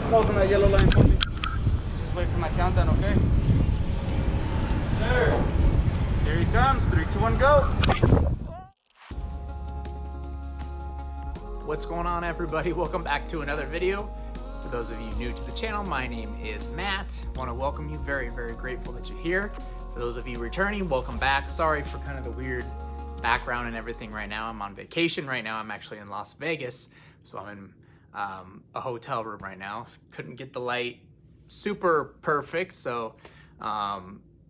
Hold on that yellow line for me. Just wait for my countdown, okay? Sir. Here he comes. 3, 2, 1, go. What's going on, everybody? Welcome back to another video. For those of you new to the channel, my name is Matt. I want to welcome you. Very, very grateful that you're here. For those of you returning, welcome back. Sorry for kind of the weird background and everything right now. I'm on vacation right now. I'm actually in Las Vegas, so I'm in a hotel room right now. Couldn't get the light super perfect, so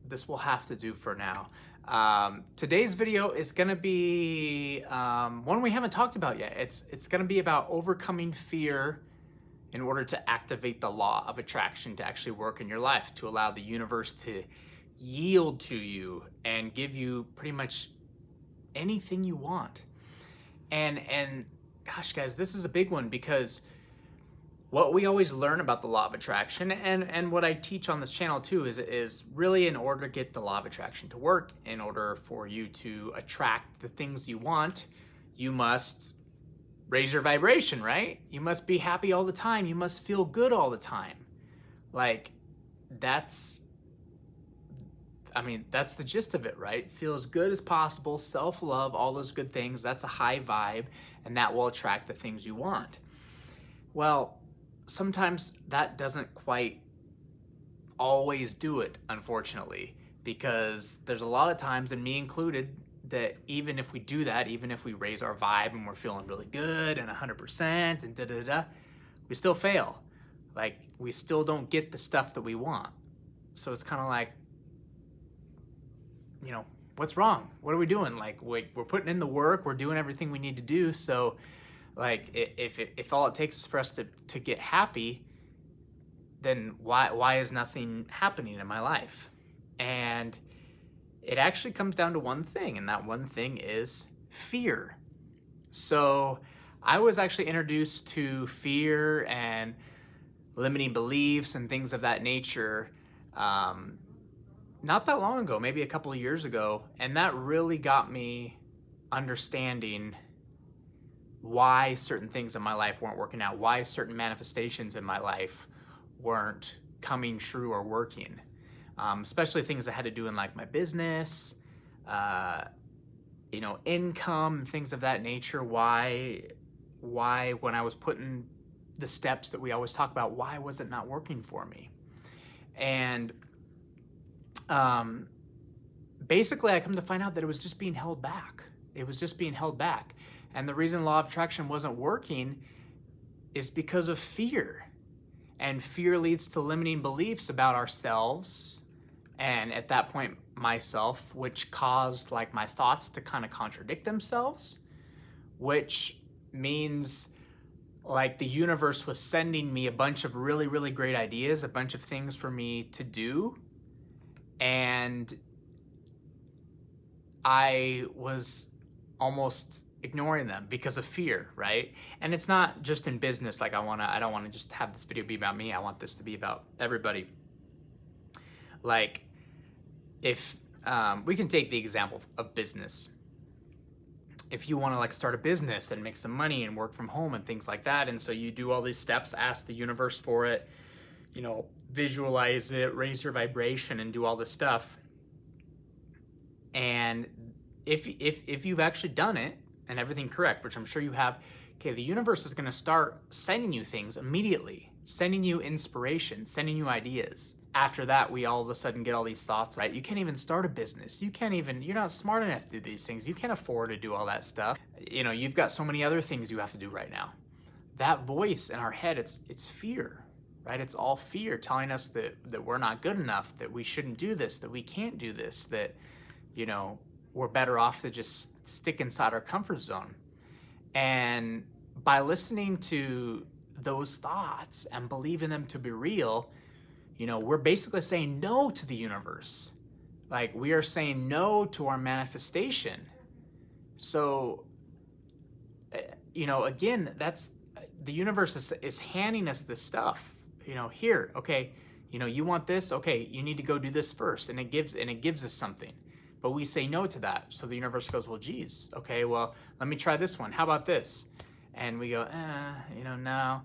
this will have to do for now. Today's video is gonna be one we haven't talked about yet. It's gonna be about overcoming fear in order to activate the law of attraction to actually work in your life, to allow the universe to yield to you and give you pretty much anything you want. And gosh, guys, this is a big one, because what we always learn about the law of attraction, and what I teach on this channel too, is really, in order to get the law of attraction to work, in order for you to attract the things you want, you must raise your vibration, right? You must be happy all the time. You must feel good all the time. Like, that's the gist of it, right? Feel as good as possible, self-love, all those good things. That's a high vibe, and that will attract the things you want. Well, sometimes that doesn't quite always do it, unfortunately, because there's a lot of times, and me included, that even if we do that, even if we raise our vibe and we're feeling really good and 100% and da-da-da, we still fail. Like, we still don't get the stuff that we want. So it's kind of like, you know, what's wrong? What are we doing? Like, we're putting in the work, we're doing everything we need to do. So like, if all it takes is for us to get happy, then why is nothing happening in my life? And it actually comes down to one thing, and that one thing is fear. So I was actually introduced to fear and limiting beliefs and things of that nature not that long ago, maybe a couple of years ago, and that really got me understanding why certain things in my life weren't working out, why certain manifestations in my life weren't coming true or working. Especially things that had to do in, like, my business, you know, income, things of that nature. Why when I was putting the steps that we always talk about, why was it not working for me? And basically I come to find out that it was just being held back. It was just being held back. And the reason law of attraction wasn't working is because of fear. And fear leads to limiting beliefs about ourselves, and at that point myself, which caused, like, my thoughts to kind of contradict themselves, which means, like, the universe was sending me a bunch of really, really great ideas, a bunch of things for me to do, and I was almost ignoring them because of fear, right? And it's not just in business. Like, I don't want to just have this video be about me. I want this to be about everybody. Like, if we can take the example of business. If you want to, like, start a business and make some money and work from home and things like that, and so you do all these steps, ask the universe for it, you know, visualize it, raise your vibration, and do all this stuff. And if you've actually done it and everything correct, which I'm sure you have, okay, the universe is going to start sending you things immediately, sending you inspiration, sending you ideas. After that, we all of a sudden get all these thoughts, right? You can't even start a business. You're not smart enough to do these things. You can't afford to do all that stuff. You know, you've got so many other things you have to do right now. That voice in our head, it's fear, right? It's all fear telling us that we're not good enough, that we shouldn't do this, that we can't do this, that, you know, we're better off to just stick inside our comfort zone. And by listening to those thoughts and believing them to be real, you know, we're basically saying no to the universe. Like, we are saying no to our manifestation. So, you know, again, that's the universe is handing us this stuff. You know, here, okay, you know, you want this, okay, you need to go do this first, and it gives us something. But we say no to that. So the universe goes, well, geez, okay, well, let me try this one. How about this? And we go, you know, no.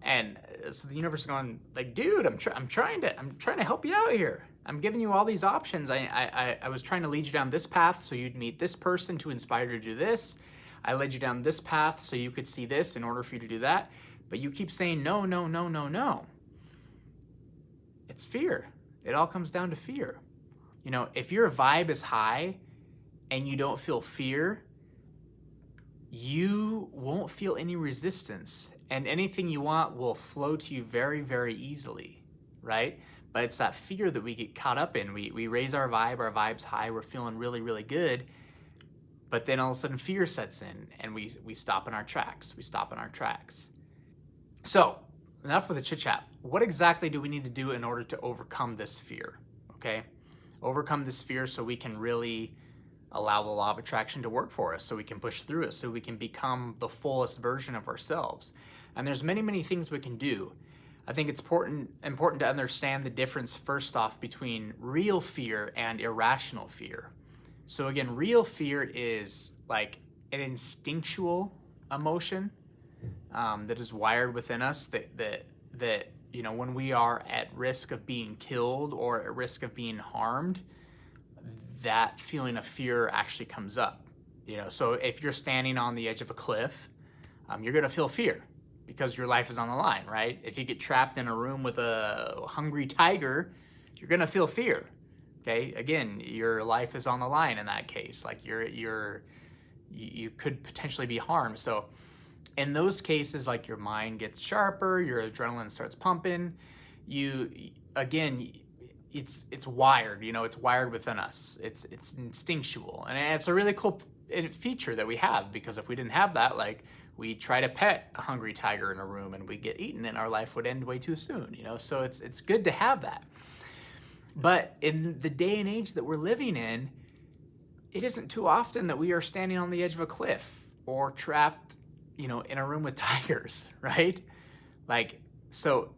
And so the universe is going like, dude, I'm trying to help you out here. I'm giving you all these options. I was trying to lead you down this path so you'd meet this person to inspire you to do this. I led you down this path so you could see this in order for you to do that. But you keep saying no, no, no, no, no. It's fear. It all comes down to fear. You know, if your vibe is high and you don't feel fear, you won't feel any resistance, and anything you want will flow to you very, very easily, right? But it's that fear that we get caught up in. We raise our vibe's high, we're feeling really, really good, but then all of a sudden fear sets in and we stop in our tracks. So, enough with the chit chat. What exactly do we need to do in order to overcome this fear, okay? Overcome this fear so we can really allow the law of attraction to work for us, so we can push through it, so we can become the fullest version of ourselves. And there's many, many things we can do. I think it's important to understand the difference first off between real fear and irrational fear. So again, real fear is like an instinctual emotion that is wired within us that you know, when we are at risk of being killed or at risk of being harmed, that feeling of fear actually comes up. You know, so if you're standing on the edge of a cliff, you're gonna feel fear because your life is on the line, right? If you get trapped in a room with a hungry tiger, you're gonna feel fear. Okay, again, your life is on the line in that case. Like you could potentially be harmed. So in those cases, like your mind gets sharper, your adrenaline starts pumping. It's wired, you know, it's wired within us. It's instinctual, and it's a really cool feature that we have, because if we didn't have that, like we try to pet a hungry tiger in a room and we get eaten and our life would end way too soon, you know. So it's good to have that. But in the day and age that we're living in, it isn't too often that we are standing on the edge of a cliff or trapped, you know, in a room with tigers, right? Like, so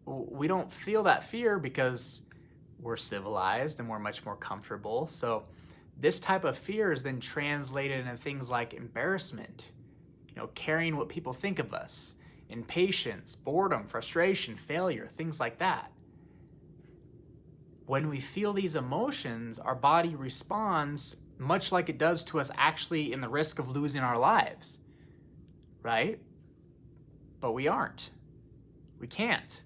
we don't feel that fear because we're civilized and we're much more comfortable. So this type of fear is then translated into things like embarrassment, you know, caring what people think of us, impatience, boredom, frustration, failure, things like that. When we feel these emotions, our body responds much like it does to us actually in the risk of losing our lives, right? But we aren't. We can't.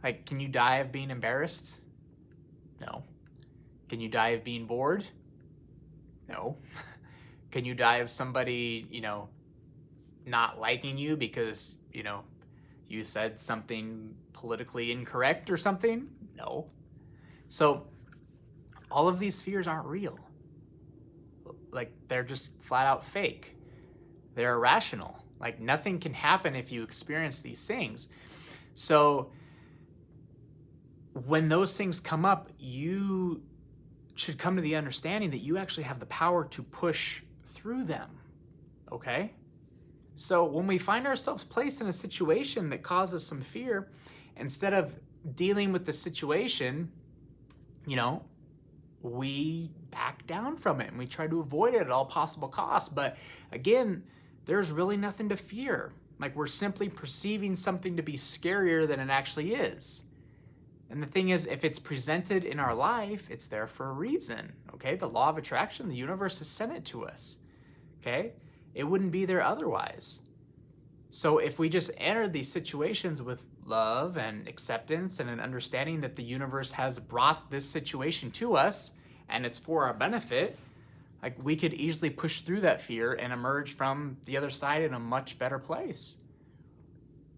Like, can you die of being embarrassed? No. Can you die of being bored? No. Can you die of somebody, you know, not liking you because, you know, you said something politically incorrect or something? No. So all of these fears aren't real. Like, they're just flat out fake. They're irrational. Like, nothing can happen if you experience these things. So when those things come up, you should come to the understanding that you actually have the power to push through them, okay? So when we find ourselves placed in a situation that causes some fear, instead of dealing with the situation, you know, we back down from it and we try to avoid it at all possible costs. But again, there's really nothing to fear. Like, we're simply perceiving something to be scarier than it actually is. And the thing is, if it's presented in our life, it's there for a reason, okay? The law of attraction, the universe has sent it to us, okay? It wouldn't be there otherwise. So if we just enter these situations with love and acceptance and an understanding that the universe has brought this situation to us and it's for our benefit, like, we could easily push through that fear and emerge from the other side in a much better place.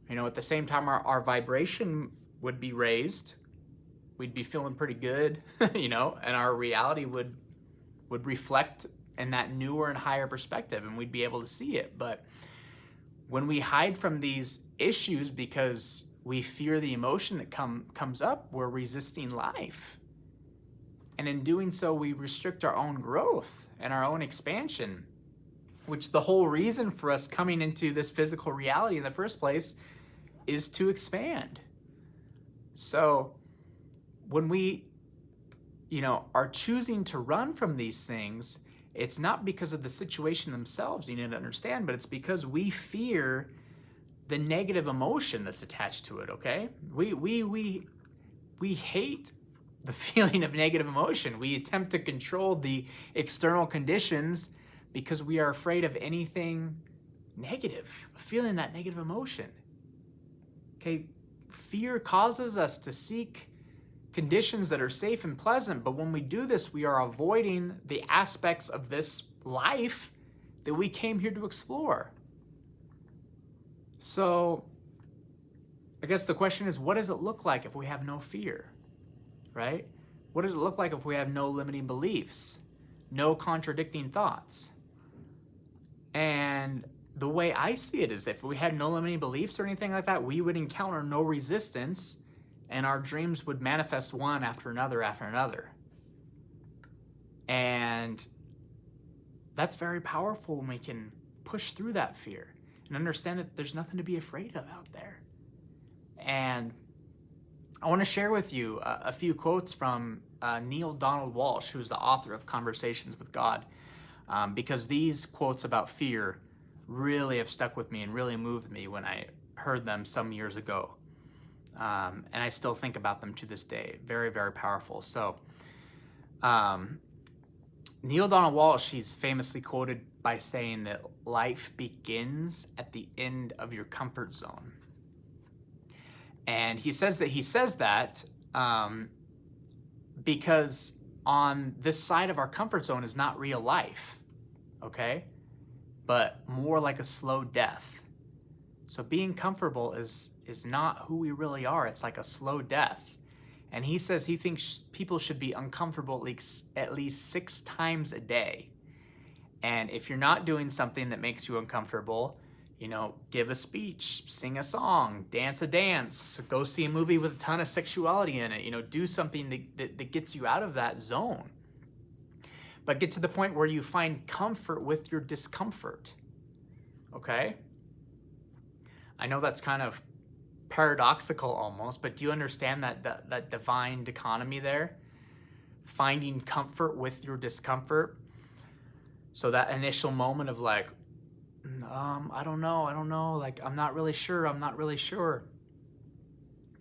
You know, at the same time, our vibration would be raised. We'd be feeling pretty good, you know, and our reality would reflect in that newer and higher perspective, and we'd be able to see it. But when we hide from these issues because we fear the emotion that comes up, we're resisting life. And in doing so, we restrict our own growth and our own expansion, which the whole reason for us coming into this physical reality in the first place is to expand. So when we, you know, are choosing to run from these things, it's not because of the situation themselves, you need to understand, but it's because we fear the negative emotion that's attached to it, okay? We hate the feeling of negative emotion. We attempt to control the external conditions because we are afraid of anything negative, feeling that negative emotion. Okay, fear causes us to seek conditions that are safe and pleasant, but when we do this, we are avoiding the aspects of this life that we came here to explore. So, I guess the question is, what does it look like if we have no fear, right? What does it look like if we have no limiting beliefs, no contradicting thoughts? And the way I see it is if we had no limiting beliefs or anything like that, we would encounter no resistance and our dreams would manifest one after another after another. And that's very powerful when we can push through that fear and understand that there's nothing to be afraid of out there. And I want to share with you a few quotes from Neil Donald Walsh, who's the author of Conversations with God, because these quotes about fear really have stuck with me and really moved me when I heard them some years ago. And I still think about them to this day. Very, very powerful. So, Neil Donald Walsh, he's famously quoted by saying that life begins at the end of your comfort zone. And he says that because on this side of our comfort zone is not real life, okay? But more like a slow death. So being comfortable is not who we really are. It's like a slow death. And he says he thinks people should be uncomfortable at least 6 times a day. And if you're not doing something that makes you uncomfortable, give a speech, sing a song, dance a dance, go see a movie with a ton of sexuality in it, do something that gets you out of that zone. But get to the point where you find comfort with your discomfort, okay? I know that's kind of paradoxical almost, but do you understand that divine dichotomy there? Finding comfort with your discomfort. So that initial moment of like, I don't know, like, I'm not really sure.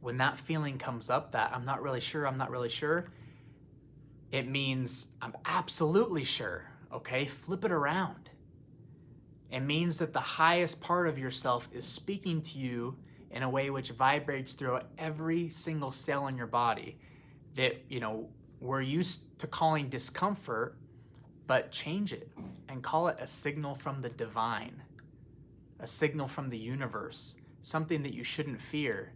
When that feeling comes up, that I'm not really sure, it means I'm absolutely sure, okay? Flip it around. It means that the highest part of yourself is speaking to you in a way which vibrates through every single cell in your body that, we're used to calling discomfort, but change it and call it a signal from the divine, a signal from the universe, something that you shouldn't fear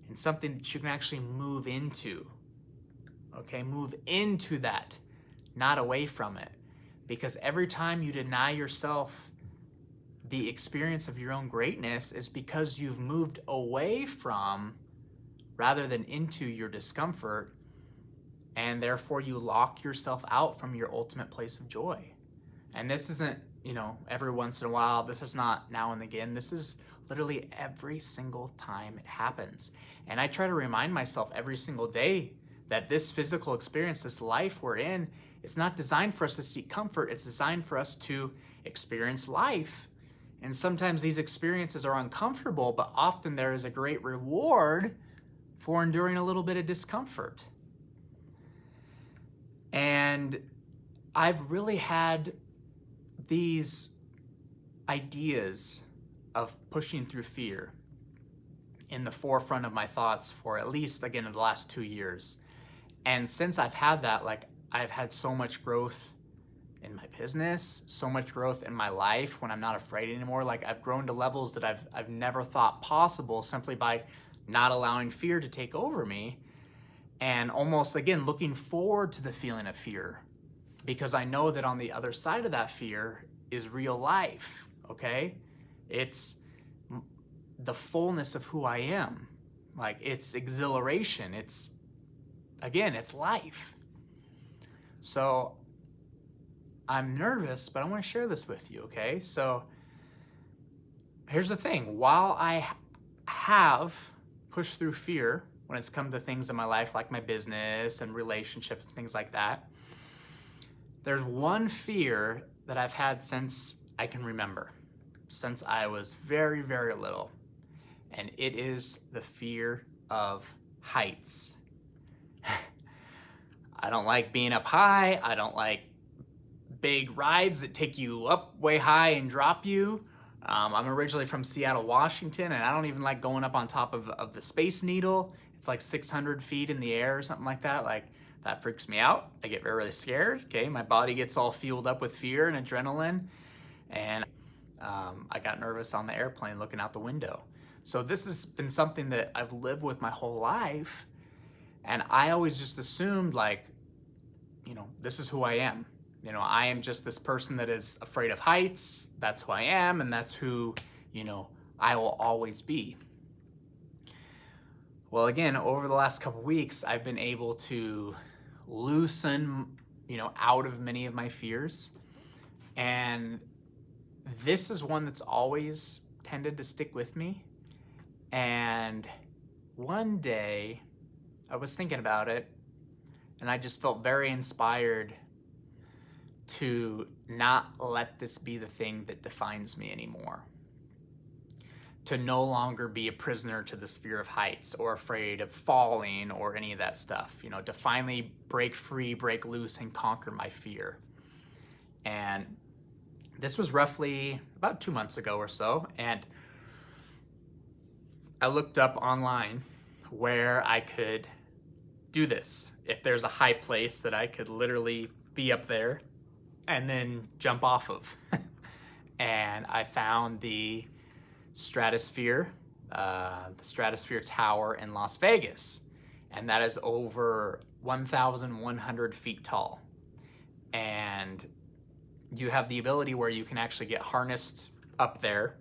and something that you can actually move into. Okay, move into that, not away from it. Because every time you deny yourself the experience of your own greatness is because you've moved away from rather than into your discomfort, and therefore you lock yourself out from your ultimate place of joy. And this isn't, every once in a while, this is not now and again, this is literally every single time it happens. And I try to remind myself every single day that this physical experience, this life we're in, it's not designed for us to seek comfort. It's designed for us to experience life. And sometimes these experiences are uncomfortable, but often there is a great reward for enduring a little bit of discomfort. And I've really had these ideas of pushing through fear in the forefront of my thoughts for at least, again, in the last 2 years. And since I've had that, I've had so much growth in my business, so much growth in my life when I'm not afraid anymore. I've grown to levels that I've never thought possible simply by not allowing fear to take over me. And almost, again, looking forward to the feeling of fear, because I know that on the other side of that fear is real life, okay? It's the fullness of who I am. It's exhilaration. It's life. So I'm nervous, but I want to share this with you, okay? So here's the thing. While I have pushed through fear when it's come to things in my life like my business and relationships and things like that, there's one fear that I've had since I can remember, since I was very, very little. and it is the fear of heights. I don't like being up high. I don't like big rides that take you up way high and drop you. I'm originally from Seattle, Washington, and I don't even like going up on top of the Space Needle. It's like 600 feet in the air or something like that. Like, that freaks me out. I get really scared, okay? My body gets all fueled up with fear and adrenaline, and I got nervous on the airplane looking out the window. So this has been something that I've lived with my whole life, and I always just assumed, like, you know, this is who I am. You know, I am just this person that is afraid of heights. That's who I am, and that's who, you know, I will always be. Well, again, over the last couple weeks, I've been able to loosen, you know, out of many of my fears. And this is one that's always tended to stick with me. And one day I was thinking about it, and I just felt very inspired to not let this be the thing that defines me anymore. To no longer be a prisoner to this fear of heights or afraid of falling or any of that stuff. You know, to finally break free, break loose, and conquer my fear. And this was roughly about 2 months ago or so, and I looked up online where I could do this. If there's a high place that I could literally be up there and then jump off of. And I found the Stratosphere Tower in Las Vegas. And that is over 1,100 feet tall. And you have the ability where you can actually get harnessed up there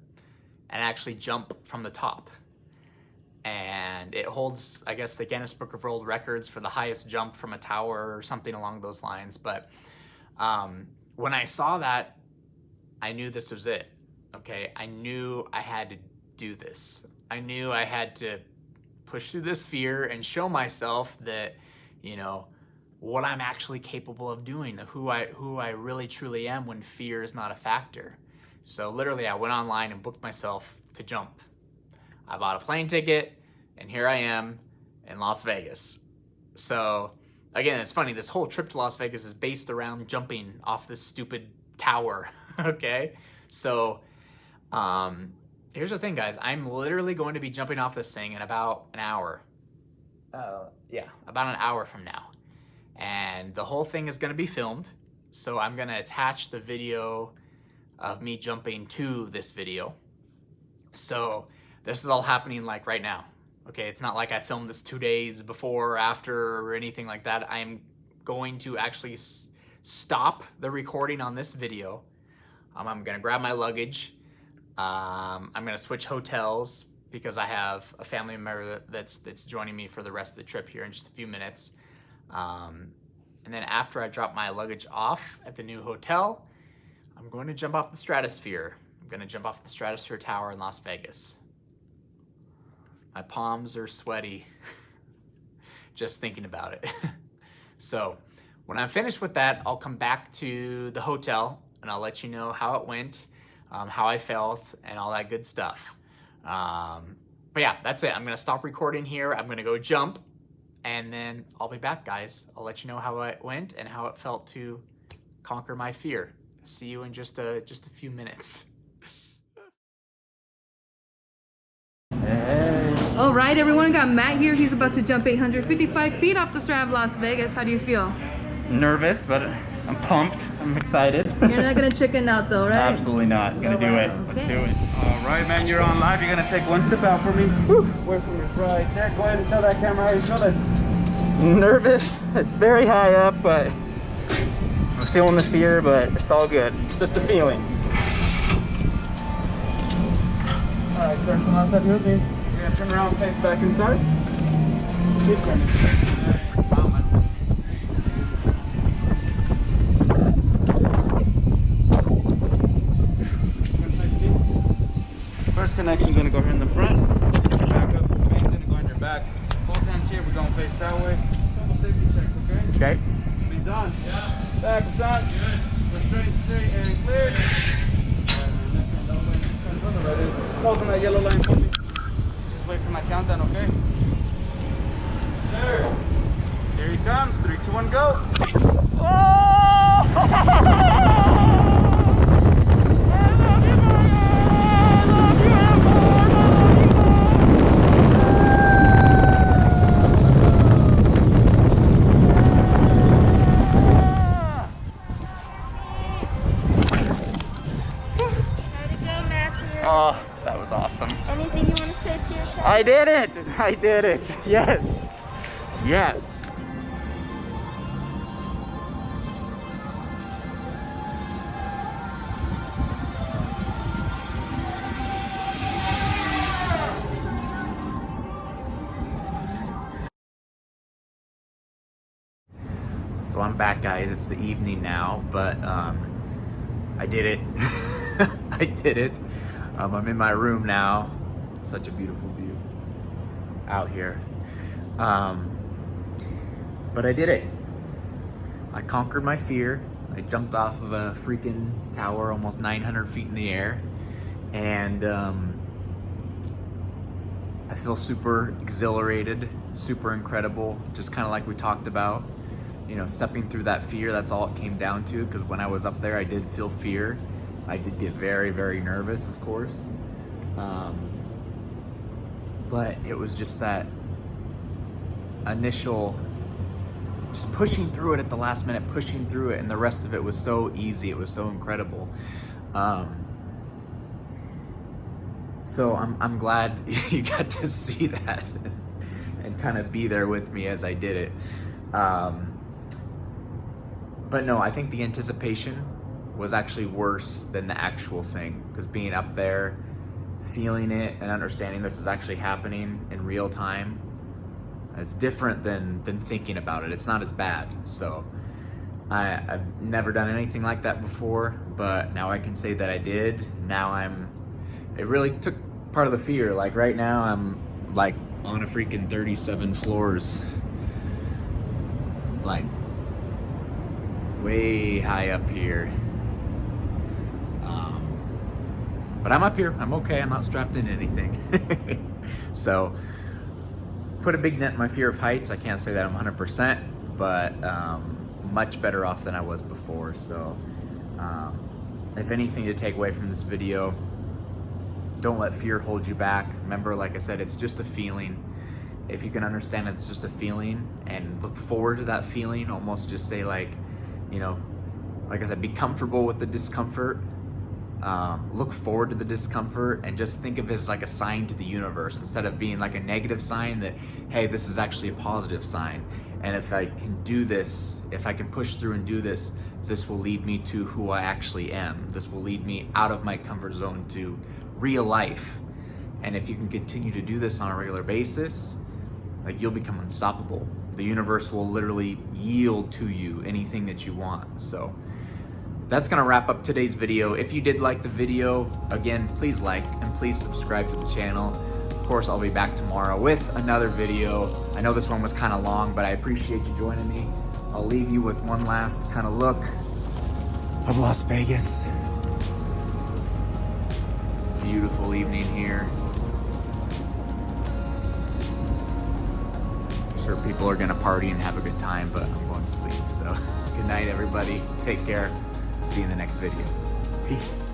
and actually jump from the top. And it holds, I guess, the Guinness Book of World Records for the highest jump from a tower or something along those lines. But when I saw that, I knew this was it, okay? I knew I had to do this. I knew I had to push through this fear and show myself that, you know, what I'm actually capable of doing, who I really truly am when fear is not a factor. So literally, I went online and booked myself to jump. I bought a plane ticket, and here I am in Las Vegas. So again, it's funny, this whole trip to Las Vegas is based around jumping off this stupid tower, okay? So here's the thing, guys. I'm literally going to be jumping off this thing in about an hour. About an hour from now. And the whole thing is going to be filmed. So I'm going to attach the video of me jumping to this video. So this is all happening like right now. Okay, it's not like I filmed this 2 days before or after or anything like that. I'm going to actually stop the recording on this video. I'm gonna grab my luggage. I'm gonna switch hotels because I have a family member that's joining me for the rest of the trip here in just a few minutes. And then after I drop my luggage off at the new hotel, I'm going to jump off the Stratosphere. I'm gonna jump off the Stratosphere Tower in Las Vegas. My palms are sweaty just thinking about it. So when I'm finished with that, I'll come back to the hotel and I'll let you know how it went, how I felt, and all that good stuff. But yeah, that's it. I'm gonna stop recording here. I'm gonna go jump, and then I'll be back, guys. I'll let you know how it went and how it felt to conquer my fear. See you in just a few minutes. All right, everyone, got Matt here. He's about to jump 855 feet off the Strand of Las Vegas. How do you feel? Nervous, but I'm pumped. I'm excited. You're not gonna chicken out though, right? Absolutely not. Gonna do it. Let's do it. All right, man, you're on live. You're gonna take one step out for me. Woo. Wait for me right there. Go ahead and tell that camera how you feel it. Nervous. It's very high up, but I'm feeling the fear, but it's all good. It's just a feeling. All right, sir, come outside with me. You're gonna turn around, face back inside. Keep turning. Smile, man. First connection's gonna go here in the front. Back up. The main's gonna go in your back. Both hands here. We're gonna face that way. Couple safety checks, okay? Okay. Speed's on. Yeah. Back, it's on. Good. Go straight, and clear. Holding that yellow line for me. countdown, okay? Sir. Here he comes. 3, 2, 1, go. Oh, that was awesome. Anything you want to say to your cat? I did it! I did it! Yes! Yes! So I'm back, guys. It's the evening now, but I did it. I did it. I'm in my room now. Such a beautiful view out here. But I did it. I conquered my fear. I jumped off of a freaking tower almost 900 feet in the air. And I feel super exhilarated, super incredible, just kind of like we talked about. You know, stepping through that fear, that's all it came down to, because when I was up there, I did feel fear. I did get very, very nervous, of course. But it was just that initial, just pushing through it at the last minute, pushing through it, and the rest of it was so easy. It was so incredible. So I'm glad you got to see that and kind of be there with me as I did it. But no, I think the anticipation was actually worse than the actual thing, because being up there, feeling it and understanding this is actually happening in real time, it's different than thinking about it. It's not as bad. So I've never done anything like that before, but now I can say that I did. Now it really took part of the fear. Like right now I'm like on a freaking 37 floors, like way high up here. But I'm up here, I'm okay, I'm not strapped into anything. So, put a big dent in my fear of heights. I can't say that I'm 100%, but much better off than I was before. So, if anything to take away from this video, don't let fear hold you back. Remember, like I said, it's just a feeling. If you can understand it's just a feeling and look forward to that feeling, almost just say like, you know, like I said, be comfortable with the discomfort. Look forward to the discomfort and just think of it as like a sign to the universe, instead of being like a negative sign that, hey, this is actually a positive sign. And if I can do this, if I can push through and do this, this will lead me to who I actually am. This will lead me out of my comfort zone to real life. And if you can continue to do this on a regular basis, like, you'll become unstoppable. The universe will literally yield to you anything that you want. So that's gonna wrap up today's video. If you did like the video, again, please like and please subscribe to the channel. Of course, I'll be back tomorrow with another video. I know this one was kind of long, but I appreciate you joining me. I'll leave you with one last kind of look of Las Vegas. Beautiful evening here. I'm sure people are gonna party and have a good time, but I'm going to sleep. So good night, everybody. Take care. See you in the next video. Peace.